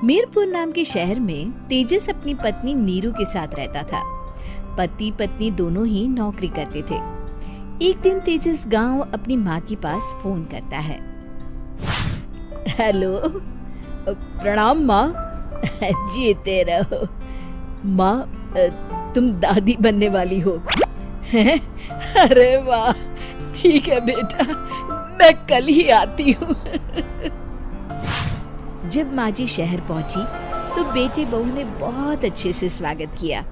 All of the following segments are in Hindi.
मीरपुर नाम के शहर में तेजस अपनी पत्नी नीरू के साथ रहता था। पति पत्नी दोनों ही नौकरी करते थे। एक दिन तेजस गांव अपनी माँ के पास फोन करता है। हेलो, प्रणाम माँ। जीते रहो माँ, तुम दादी बनने वाली हो। अरे वाह, ठीक है बेटा, मैं कल ही आती हूँ। जब माँ जी शहर पहुंची तो बेटे बहू ने बहुत अच्छे से स्वागत किया।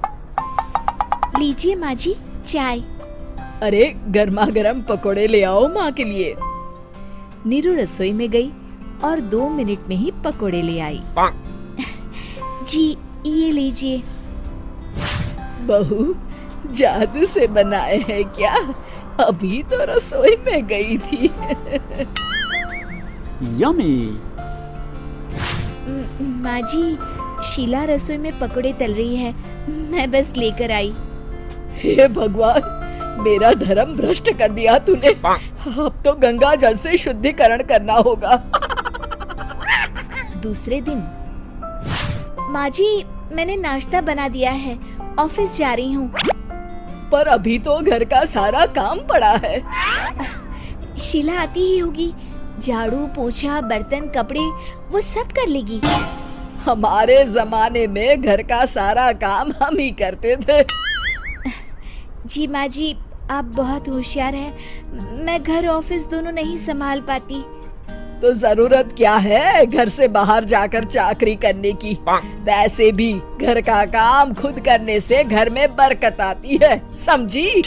लीजिए माँ जी चाय। अरे गर्मा गर्म पकोड़े ले आओ माँ के लिए। नीरू रसोई में गई और 2 मिनट में ही पकोड़े ले आई। जी ये लीजिए। बहू जादू से बनाए हैं क्या? अभी तो रसोई में गई थी। यम्मी। माँ जी, शीला रसोई में पकोड़े तल रही है, मैं बस लेकर आई। हे भगवान, मेरा धर्म भ्रष्ट कर दिया तूने। अब तो गंगा जल से शुद्धिकरण करना होगा। दूसरे दिन, माँ जी मैंने नाश्ता बना दिया है, ऑफिस जा रही हूँ। पर अभी तो घर का सारा काम पड़ा है। शीला आती ही होगी, झाड़ू पोछा बर्तन कपड़े वो सब कर लेगी। हमारे जमाने में घर का सारा काम हम ही करते थे। जी माँ जी, आप बहुत होशियार हैं, मैं घर ऑफिस दोनों नहीं संभाल पाती। तो जरूरत क्या है घर से बाहर जाकर चाकरी करने की? वैसे भी घर का काम खुद करने से घर में बरकत आती है, समझी?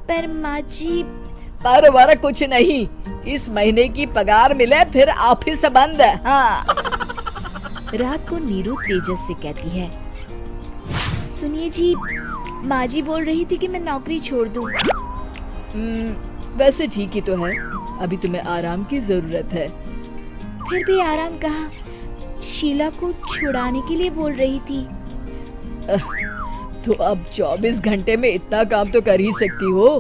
पर माँ जी, पर वर कुछ नहीं, इस महीने की पगार मिले फिर ऑफिस बंद। हाँ। रात को नीरू तेजस से कहती है, सुनिए जी, माँ जी बोल रही थी कि मैं नौकरी छोड़ दूं। वैसे ठीक ही तो है, अभी तुम्हें आराम की जरूरत है। फिर भी आराम कहाँ, शीला को छुड़ाने के लिए बोल रही थी। तो अब 24 घंटे में इतना काम तो कर ही सकती हो।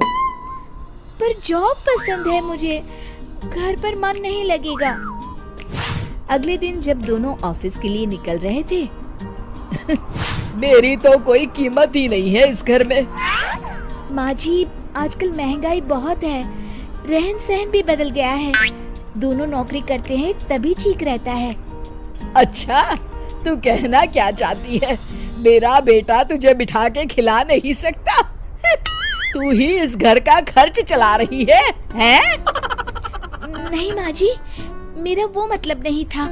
पर जॉब पसंद है मुझे, घर पर मन नहीं लगेगा। अगले दिन जब दोनों ऑफिस के लिए निकल रहे थे, मेरी तो कोई कीमत ही नहीं है इस घर में। माँ जी, आजकल महंगाई बहुत है, रहन सहन भी बदल गया है, दोनों नौकरी करते हैं तभी ठीक रहता है। अच्छा, तू कहना क्या चाहती है? मेरा बेटा तुझे बिठा के खिला नहीं सकता? तू ही इस घर का खर्च चला रही है, हैं? नहीं माँ जी, मेरा वो मतलब नहीं था।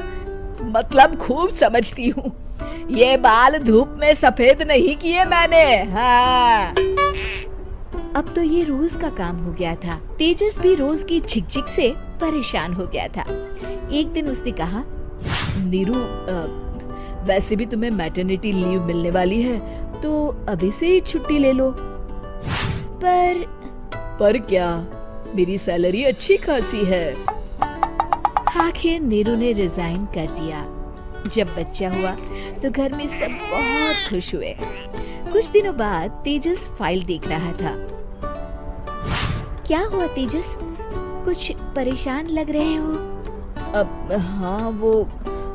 मतलब खूब समझती हूँ, ये बाल धूप में सफेद नहीं किए मैंने। हाँ। अब तो ये रोज का काम हो गया था। तेजस भी रोज की झिकझिक से परेशान हो गया था। एक दिन उसने कहा, नीरू, वैसे भी तुम्हें मैटरनिटी लीव मिलने वाली है, तो अभी से ही छुट्टी ले लो। पर क्या, मेरी सैलरी अच्छी खासी है। आखिर नीरू ने रिजाइन कर दिया। जब बच्चा हुआ तो घर में सब बहुत खुश हुए। कुछ दिनों बाद तेजस फाइल देख रहा था। क्या हुआ तेजस, कुछ परेशान लग रहे हो? अब हाँ, वो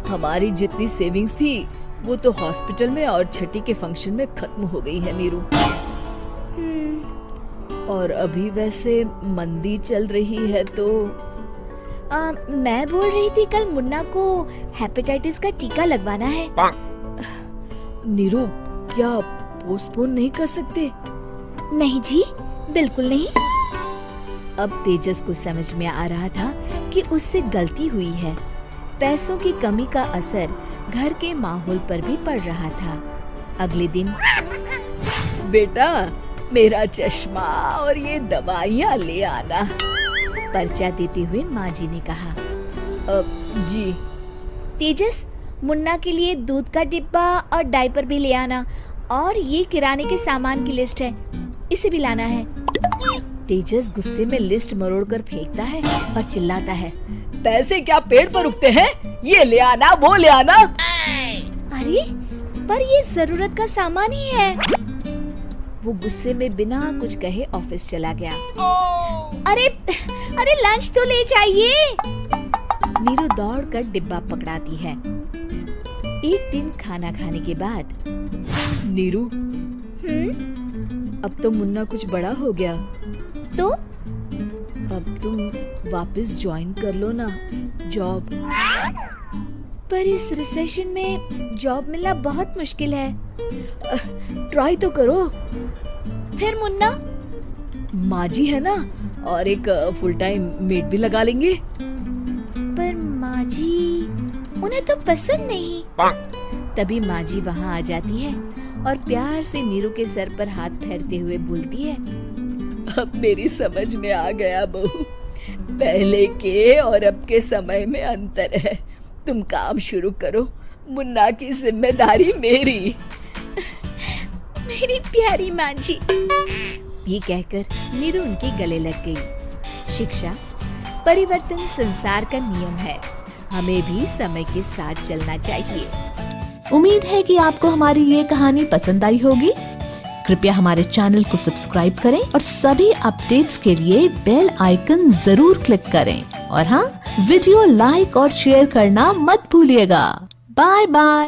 हमारी जितनी सेविंग्स थी वो तो हॉस्पिटल में और छठी के फंक्शन में खत्म हो गई है नीरू। और अभी वैसे मंदी चल रही है तो मैं बोल रही थी कल मुन्ना को हेपेटाइटिस का टीका लगवाना है। नीरू, क्या पोस्टपोन नहीं कर सकते? नहीं जी, बिल्कुल नहीं। अब तेजस को समझ में आ रहा था कि उससे गलती हुई है। पैसों की कमी का असर घर के माहौल पर भी पड़ रहा था। अगले दिन, बेटा मेरा चश्मा और ये दवाइयाँ ले आना, पर्चा देते हुए माँ जी ने कहा। जी। तेजस, मुन्ना के लिए दूध का डिब्बा और डायपर भी ले आना, और ये किराने के सामान की लिस्ट है, इसे भी लाना है। तेजस गुस्से में लिस्ट मरोड़कर फेंकता है और चिल्लाता है, पैसे क्या पेड़ पर उगते हैं? ये ले आना, वो ले आना। अरे पर ये जरूरत का सामान ही है। वो गुस्से में बिना कुछ कहे ऑफिस चला गया। अरे लंच तो ले जाइए। नीरू दौड़कर डिब्बा पकड़ाती है एक दिन खाना खाने के बाद, नीरू, अब तो मुन्ना कुछ बड़ा हो गया, तो अब तुम वापस ज्वाइन कर लो ना जॉब। पर इस रिसेशन में जॉब मिलना बहुत मुश्किल है। ट्राई तो करो। फिर मुन्ना, माँ जी है ना, और एक फुल टाइम मेड भी लगा लेंगे। पर माँ जी, उन्हें तो पसंद नहीं। तभी माँ जी वहाँ आ जाती है और प्यार से नीरू के सर पर हाथ फेरते हुए बोलती है, अब मेरी समझ में आ गया बहू, पहले के और अब के समय में अंतर है। तुम काम शुरू करो, मुन्ना की जिम्मेदारी मेरी। मेरी प्यारी माँ जी। ये कहकर नीरू उनके गले लग गई। शिक्षा, परिवर्तन संसार का नियम है, हमें भी समय के साथ चलना चाहिए। उम्मीद है कि आपको हमारी ये कहानी पसंद आई होगी। कृपया हमारे चैनल को सब्सक्राइब करें और सभी अपडेट्स के लिए बेल आइकन जरूर क्लिक करें। और हाँ, वीडियो लाइक और शेयर करना मत भूलिएगा। Bye bye.